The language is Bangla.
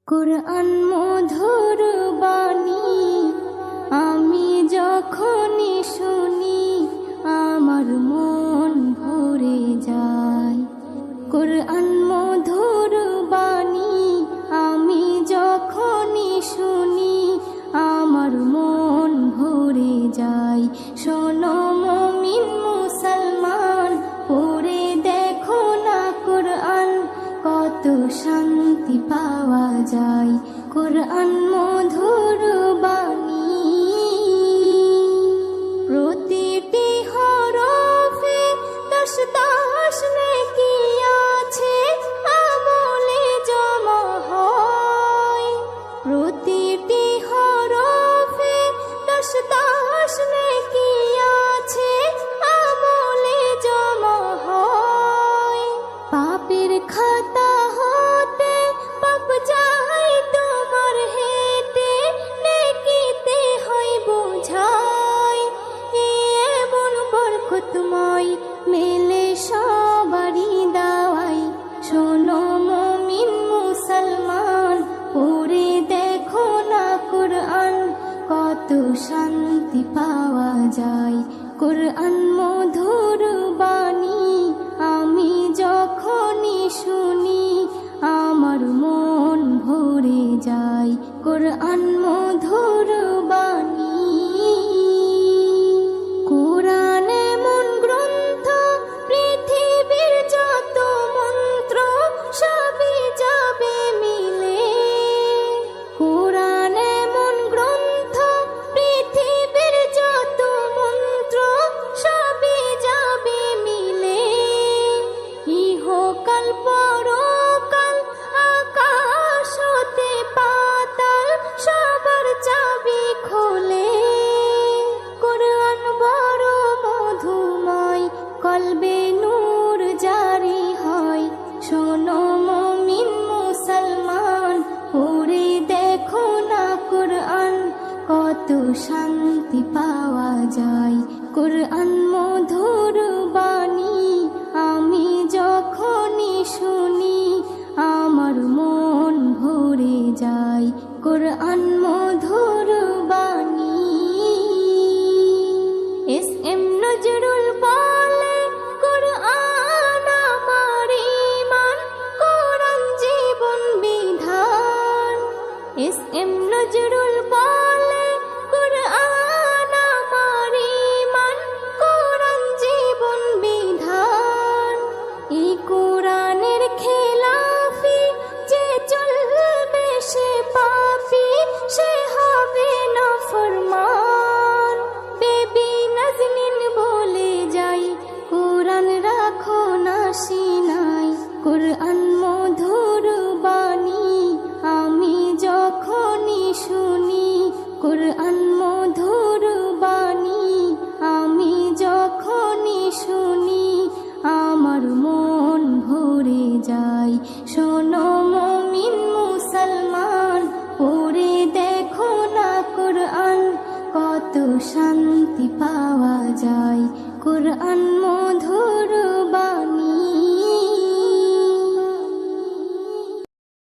কুরআন মধুর বাণী আমি যখনই শুনি আমার মন ভরে যায়। কুরআন মধুর বাণী আমি যখনই শুনি আমার মন ভরে যায়। শোনো মুমিন মুসলমান, পড়ে দেখো না কুরআন, কত শান্তি পাওয়া যায়। কুরআন মধুর বাণী প্রতিটি হরফে দশ দশ নেকি আছে, আমলে জমা হয়। প্রতিটি হরফে দশ দশ নেকি আছে, আমলে জমা হয়। পাপের খাতা হতে পাপ যায় তোমার হেতে, নেকিতে হয় বোঝাই। এমন বরকতময় মেলে সবারই দাওয়াই। শোনো মুমিন মুসলমান, পড়ে দেখো না কুরআন, কত শান্তি পাওয়া যায়। কুরআন মধুর বাণী আমি যখনই শুনি আমার মন ভরে যায়। কুরআন মধুর বাণী কুরআন এমন গ্রন্থ, পৃথিবীর যত মন্ত্র সবই যাবে মিলে। কুরআন এমন গ্রন্থ, পৃথিবীর যত মন্ত্র সবই যাবে মিলে। ইহকাল পরকাল আকাশ হতে পাতাল সবার চাবি খোলে। কুরআন বড় মধুময়, কলবে নূর জারি হয়। শোনো মুমিন মুসলমান, পড়ে দেখো না কুরআন, কত শান্তি পাওয়া যায়। কুরআন মধুর বাণী আমি যখনই শুনি আমার মন ভরে যায়। কুরআন মধুর বাণী এস এম নজরুল বলে, কুরআন আমার ঈমান, কুরআন জীবন বিধান। এস এম নজরুল বলে, কুরআন আমার ঈমান, কুরআন জীবন বিধান। এই কুরআনের খেলাফি যে চলবে সে পাপী, সে হবে নাফরমান। বেবি নাজনীন বলে যাই, কুরআন রাখো না সিনায়। কুরআন মধুর বাণী আমি যখনই শুনি, কুরআন মধুর বাণী আমি যখনই শুনি আমার মন ভরে যায়। শোনো মুমিন মুসলমান, পড়ে দেখো না কুরআন, কত শান্তি পাওয়া